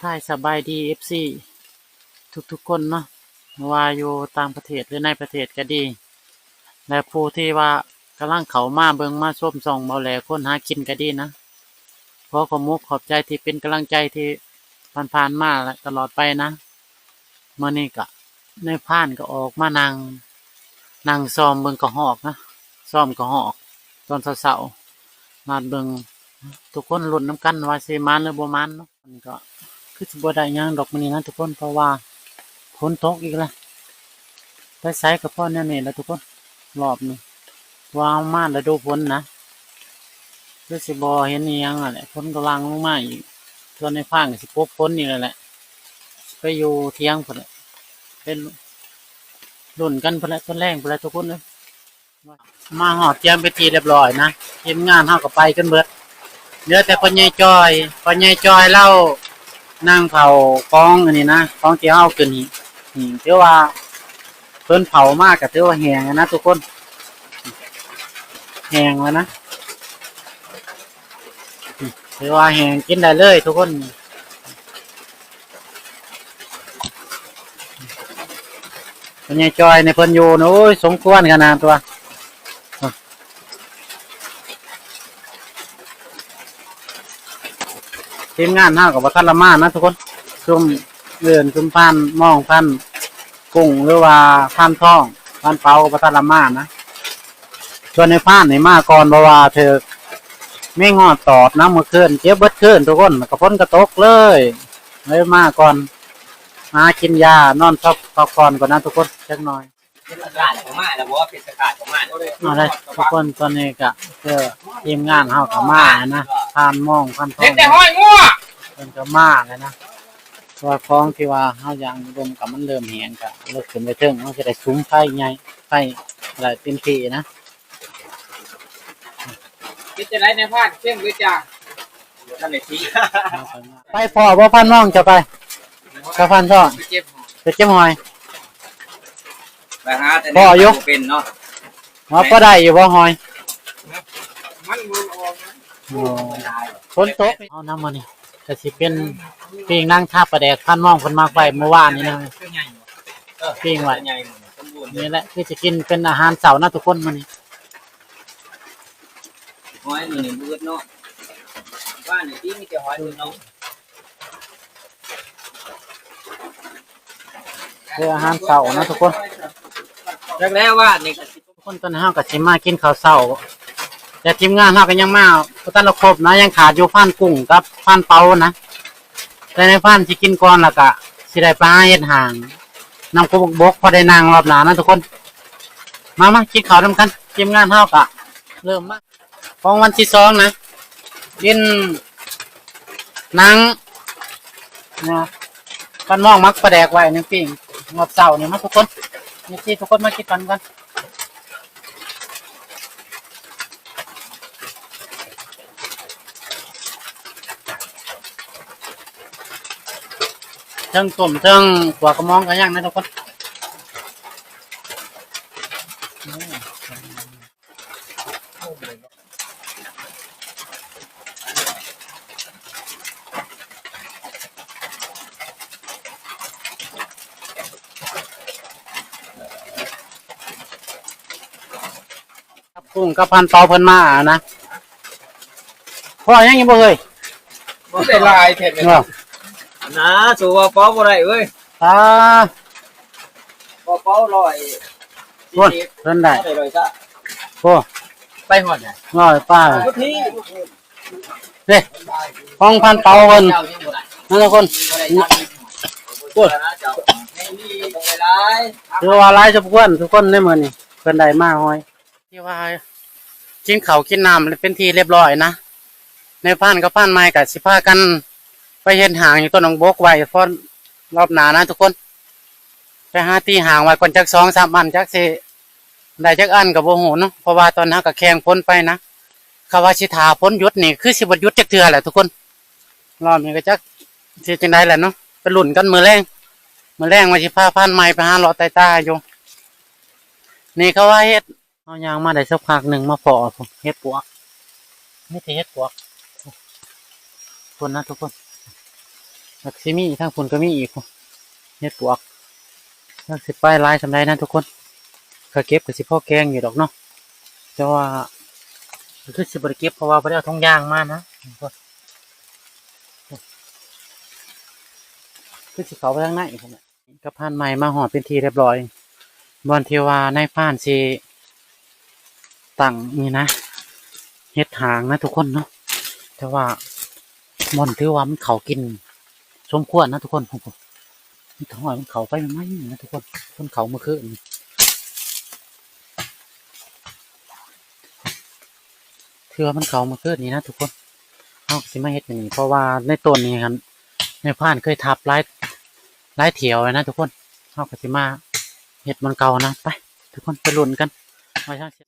ท่ายสบายดีFC ทุกๆคนเนาะว่าอยู่ต่างประเทศหรือในประเทศก็ดีและผู้ที่ว่ากำลังเข้ามาเบิ่งมาชมส่องเบาแหลคนหากินก็ดีนะขอขอบมุกขอบใจที่เป็นกำลังใจที่ผ่านๆมาและตลอดไปนะมื้อนี้ก็ในพานก็ออกมานั่งซ้อมเบิ่งกระหอกนะซ้อมกระหอกตอนเช้าๆมาเบิ่งทุกคนลุ้นนำกันว่าสิมานหรือบ่มานเนาะมันก็คือสิบ่ได้หยังดอกมื้อนี้นะทุกคนเพราะว่าฝนตกอีกแล้วไปไสก็พอแนวนี้แหละทุกคนรอบนี้ว่ามาฤดูฝนนะคือสิบ่เห็นอีหยังอ่ะแหละฝนกำลังลงมาอีกส่วนในภาคก็สิพบฝนนี่แหละไปอยู่เที่ยงพุ่นแหละเป็นลุ้นกันพุ่นแหละตอนแรงพุ่นแหละทุกคนเอ้ยมาฮอดเตรียมไปนที่เรียบร้อยนะทีมงานเฮาก็ไปกันเบิดเหลือแต่พ่อใหญ่จอยเล่านั่งเผากองอันนี้นะกองที่เฮาขึ้นนี่ถือว่าเพิ่นเผามากก็ถือว่าแห้งนะทุกคนแห้งแล้วนะถือว่าแห้งกินได้เลยทุกคนพ่อใหญ่จอยในเพิ่นอยู่นะโอ้ยสมควรขนาดตัวทีมงานเฮาก็บ่ทันละมานะทุกคนซุ่มเลื่อนซุ่มพันมองพันกุ้งหรือว่าพันท้องพันเปาก็บ่ทันละมานะส่วนในพานนี่มาก่อนเพราะว่าเธอไม่งอดตอดนะเมื่อคืนเจ็บเบิดคืนทุกคนก็ฝนก็ตกเลยมาก่อนหากินยานอนพักผ่อนก่อนนะทุกคนจักหน่อยเป็นอากาศของมาแล้วบ่เป็นอากาศของมาเอาเลยทุกคนตอนนี้ก็เจอทีมงานเฮาก็มานะพันมองพันท้อง เห็นแต่ห้อยงัวเพิ่นก็มาเลยนะว่าของที่ว่าเฮายังอุดมกับมันเริ่มแห้งก็เลิกขึ้นไปเทิงเฮาสิได้สุมไฟใหญ่ไฟอะไรเต็มที่นะคิดจะได้ในพาดเข้มหรือจ้าท่านได้ทีไปพ่อบ่พันน้องจะไปก็พันซ้อจะเจ็บหอยไปหาแต่พ่ออยู่เป็นเนาะว่าบ่ได้อยู่บ่หอยมันบ่ออกนะฝนตกเอาน้ำมานี่ก็สิเป็นปิ้งนางทาปลาแดกพันน้องเพิ่นมาไว้เมื่อวานนี้นะปิ้งไว้นี่แหละที่จะกินเป็นอาหารเช้านะทุกคนมื้อนี้หอยนี่มืดเนาะบ้านนี่ที่มีแต่หอยมืดเนาะคืออาหารเช้านะทุกคนแล้วว่านี่ทุกคนตอนนี้เฮาก็สิมากินข้าวเช้าแต่ทีมงานเฮาก็ยังมาบ่ทันละครบนะยังขาดอยู่พันกุ้งกับพันเปานะแต่ในพันสิกินก่อนแล้วก็สิได้ไปหาเฮ็ดห่างนำกุบกพอได้นั่งรอบหน้านะทุกคนมากินข้าวนำกันทีมงานเฮาก็เริ่มมาของวันที่2นะกินหนังนะกันมองมักปลาแดกไว้ในปิ้งงอบเช้านี่มาทุกคนนี่ที่ทุกคนมากินกันเทิงต้มเทิงหัวกระมองกันย่างนะทุกคนกุ้งกับพันเปาเพิ่นมานะพ่อยังบ่เคยบ่ได้ลายแท้นะสู่ว่าเป้าบ่ได้เว้ยบ่เป้าร้อยโอ้ยเพิ่นได้โอ้ไปฮอดน่ะน้อยป้าเด้ของพันเปาเพิ่นนั่นทุกคนโอ้ยคือว่าหลายสมควรทุกคนในมื้อนี้เพิ่นได้มาฮ้อยที่ว่ากินข้าวกินน้ำเป็นที่เรียบร้อยนะในพันกับพันไม้ก็สิพากันไปเฮ็ดหางอยู่ต้นหนองบกไว้พอรอบหน้านะทุกคนไปหาที่หางไว้ก่อนจัก 2-3 อันจักสิได้จักอันก็บ่ฮู้เนาะเพราะว่าตอนนั้นก็แข่งพ้นไปนะเขาว่าสิท่าพ้นหยุดนี่คือสิบ่หยุดจักเทื่อแหละทุกคนรอบนี้ก็จักสิจังได๋แหละเนาะไปลุ้นกันมื้อแลงว่าสิพาพันไม้ไปหาเลาะใต้ตาอยู่นี่เขาว่าเฮ็ดเอายางมาได้สักพักหนึ่งมาเพาะเฮ็ดปวกนี่ที่เฮ็ดปวกคนนะทุกคน ผักซีมี่ทั้งฝุ่นก็มีอีกเห็ดปวกนักสิไปลายสำได้นะทุกคนก็เก็บกับสิพ่อแกงอยู่ดอกเนาะแต่ว่าคือสิบริเก็บเพราะว่าไปเอาทงยางมานะคือสิเขาไปทางไหนก็ผ่านใหม่มาห่อเป็นทีเรียบร้อยบอนเทวาในผ่านสิตั้งนี่นะเห็ดหางนะทุกคนเนาะแต่ว่าม่อนถือว่ามันเขากินสมควรนะทุกคนผมมันถอยมันเขาไปไหมนะทุกคนคนเขาเมื่อคืนเถื่อมันเขาเมื่อคืนนี้นะทุกคนเอาสิมาเห็ดอย่างนี้เพราะว่าในต้นนี้ครับในผ่านเคยทับหลายเถียวเลยนะทุกคนเอากสิมาเห็ดมันเก่านะไปทุกคนไปลุ้นกันมาช่างเสีย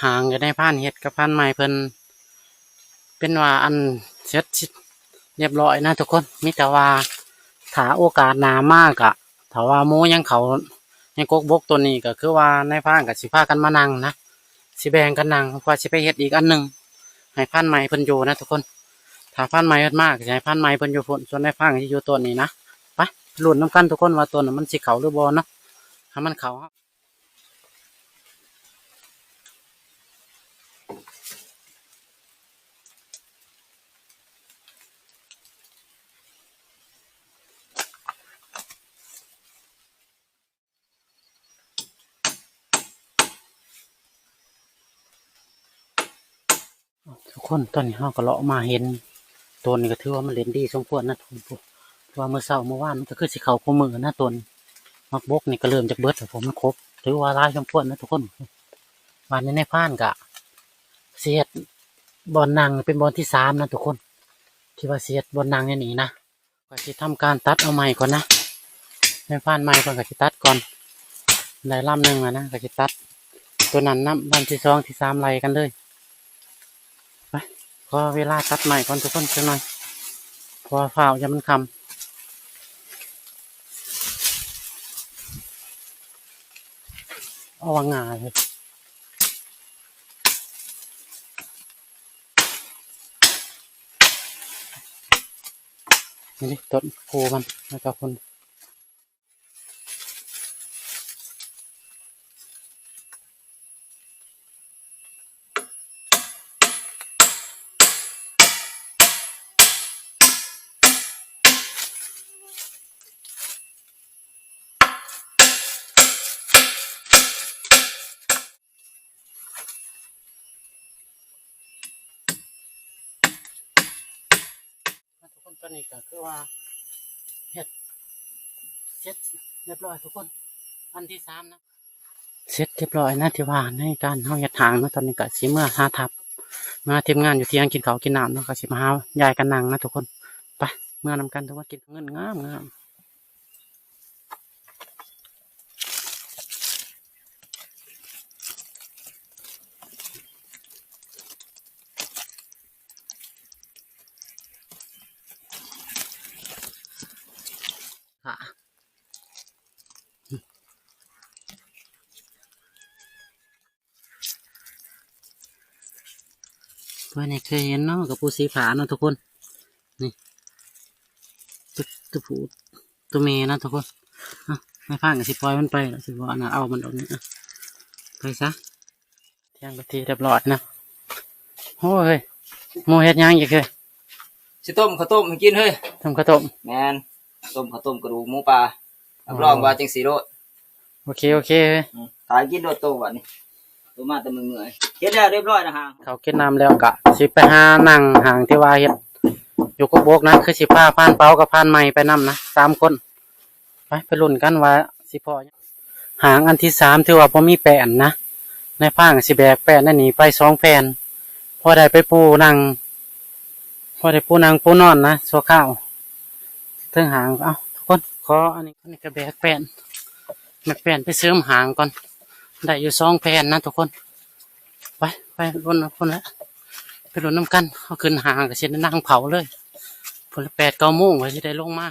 หางจะได้ผ่านเห็ดกับผ่านไม้เพิ่นเป็นว่าอันเสร็จเรียบร้อยนะทุกคนมิแต่ว่าถ้าโอกาสหนามากอะถ้าว่าหมูยังเขายังกกบกตัวนี้ก็คือว่าในพานกับสิพากันมานั่งนะสิแบ่งกันนั่งว่าสิไปเฮ็ดอีกอันหนึ่งให้พันไม้เพิ่นอยู่นะทุกคนถ้าพันไม้เพิ่นมากจะให้พันไม้เพิ่นอยู่พุ่นส่วนในพานที่อยู่ตัวนี้นะไปลุ้นน้ำกันทุกคนว่าตัวนั้นมันสิเขาหรือบ่เนาะถ้ามันเขาทุกคนตอนนี้เราก็เลาะมาเห็นตัวนี้ก็ถือว่ามันเล่นดีสมควรนะทุกคนว่าเมื่อเช้าเมื่อวานมันก็คือสิเขาคู่มือนะตัวมักบกนี่ก็เริ่มจากเบิดแต่ผมมันครบถือว่าร้ายสมควรนะทุกคนวันนี้ในพานกะเสียดบอลนางเป็นบอลที่3นะทุกคนที่ว่าเสียดบอลนางเนี่ยหนีนะก็จะทำการตัดเอาใหม่ก่อนนะในพานใหม่ก่อนก็จะตัดก่อนได้ลำหนึ่งนะก็จะตัดตัวนั้นนะลำที่2ที่3ไล่กันเลยไปก็เวลาตัดใหม่ก่อนทุกคนเช่นหน่อยพอฝ่าวจะมันคำเอาวางงาเลยนี่ต้นโพมันนะครับคนทุกคนตอนนี้ก็คือว่าเฮ็ดเสร็จเรียบร้อยทุกคนอันที่3นะเสร็จเรียบร้อยนะที่ว่าในการเฮาเฮ็ดทางนะตอนนี้ก็สิเมื่อหาทับมาทีมงานอยู่ที่ยังกินข้าวกินน้ำเนาะก็สิมาหายายกันนั่งนะทุกคนไปเมื่อนำกันทุกคนกินเงินงาม ตัวนี้เคยเห็นเนาะกับปูสีผาเนาะทุกคนนี่ตัวผู้ตัวเมย์นะทุกคนไม่พลาดกับสิปล่อยมันไปสิว่านะเอามันออกนี่ไปซะเที่ยงกะทิเรียบร้อยนะโอ้ยโมเฮ็ดยังอีกเลย สิต้มข้าวต้มให้กินเฮ้ย ทำข้าวต้ม แม่นต้มข้าวต้มกระดูกหมูปลารับรองว่าจังสีโลด โอเค ตายกินโดดโตวันนี้ตัวมาแต่มึงเหนื่อยเฮ็ดแล้วเรียบร้อยนะฮะ เขากินน้ำแล้วกะสิไปหานั่งห่างที่ว่าเฮ็ดอยู่กับโบกนะคือสิพาผ่านเปากับผ่านใหม่ไปนำนะ3 คนไปลุ้นกันว่าสิพอหางอันที่3ถือว่าพอมีแป้นนะในพางสิแบกแป้นนั่นนี่ไป2 แผ่นพอได้ไปปูนั่งพอได้ปูนั่งปูนอนนะชั่วข้าวถึงหางทุกคนขออันนี้ก็แบกแป้นไปเสริมหางก่อนได้อยู่2 แผ่นนะทุกคนไปลุ้นคนละไปลุ้นน้ำกันเอาขึ้นหางก็สิได้นั่งเผาเลยพุ่นละ8-9 โมงก็สิได้ลงมา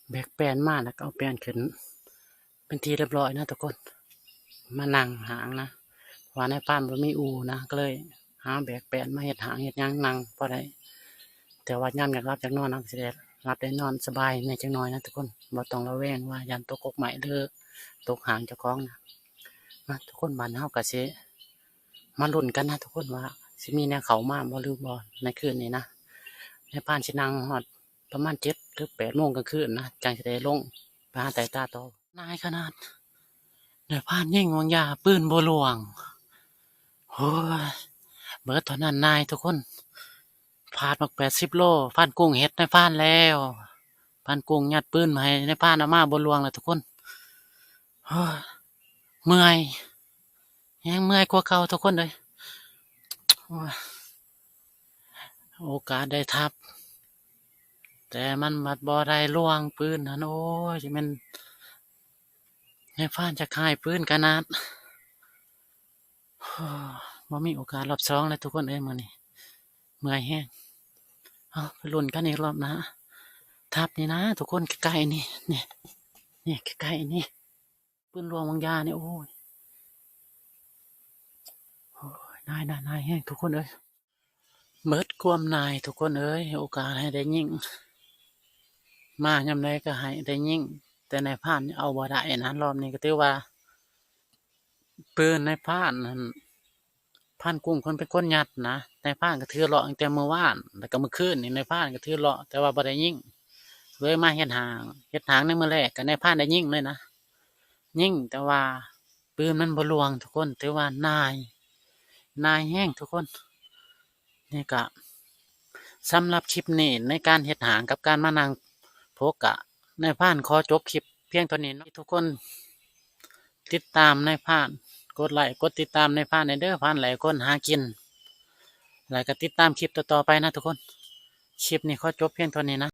แบกแป้นมาแล้วก็เอาแป้นขึ้นเป็นทีเรียบร้อยนะทุกคนมานั่งหางนะว่าในบ้านบ่มีอูนะก็เลยหาแบกแป้นมาเฮ็ดหางเฮ็ดหยังนั่งพอได้แต่ว่าย่ำอยากรับจากนอนนะสิได้รับได้นอนสบายในจังน้อยนะทุกคนบ่ต้องระแวงว่ายันตกกกใหม่หรือตกหางเจ้าของนะทุกคนบ้านเฮาก็สิมาลุ้นกันนะทุกคนว่าสิมีแนวเขามาบ่หรือบ่ในคืนนี้นะในบ้านสินั่งฮอดประมาณ7 หรือ 8 โมงกลางคืนนะจังสิได้ลงไปหาไต่ตาโตนายขนาดในบ้านยิ่งวังยาปืนบ่หลวงโอ้ยเบิดเท่านั้นนายทุกคนพาดมา80 โลฟานกุ้งเฮ็ดในฟานแล้วฟานกุ้งยัดปืนมาให้ในฟานเอามาบ่หลวงแล้วทุกคนโอ้ยเมื่อยยังเมื่อยกว่าเก่าทุกคนเลยโอ้ยโอกาสได้ทับแต่มันมัดบ่ได้หลวงปืนนั่นโอ้ยจะมันในฟานจะคายปืนขนาดบ่มีโอกาสรอบ2เลยทุกคนเอ้ยมื้อนี้เมื่อยแฮงไปลุ้นกันอีกรอบนะทับนี่นะทุกคนใกล้ๆนี่ใกล้ๆนี่ปืนหลวงวังยานี่โอ้ยนายแฮงทุกคนเอ้ยเมิดความนายทุกคนเอ้ยโอกาสให้ได้ยิงมายามใดก็ให้ได้ยิงแต่ในพานเอาบ่ได้นะรอบนี้ก็ถือว่าปืนในพานนั้นพานกุ้งคนเป็นคนยัดนะในพานก็ถือเลาะตั้งแต่เมื่อวานแล้วก็เมื่อคืนนี่ในพานก็ถือเลาะแต่ว่าบ่ได้ยิงเลยมาเฮ็ดหางในมื้อแรกก็ในพานได้ยิงเลยนะยิงแต่ว่าปืนมันบ่หลวงทุกคนถือว่านายแห้งทุกคนนี่ก็สำหรับคลิปนี้ในการเฮ็ดหางกับการมานั่งโพกกะในพานขอจบคลิปเพียงเท่านี้เนาะทุกคนติดตามในพานกดไลค์กดติดตามในพานในเด้อพานหลายคนหากินแล้วก็ติดตามคลิปต่อๆไปนะทุกคนคลิปนี้ขอจบเพียงเท่านี้นะ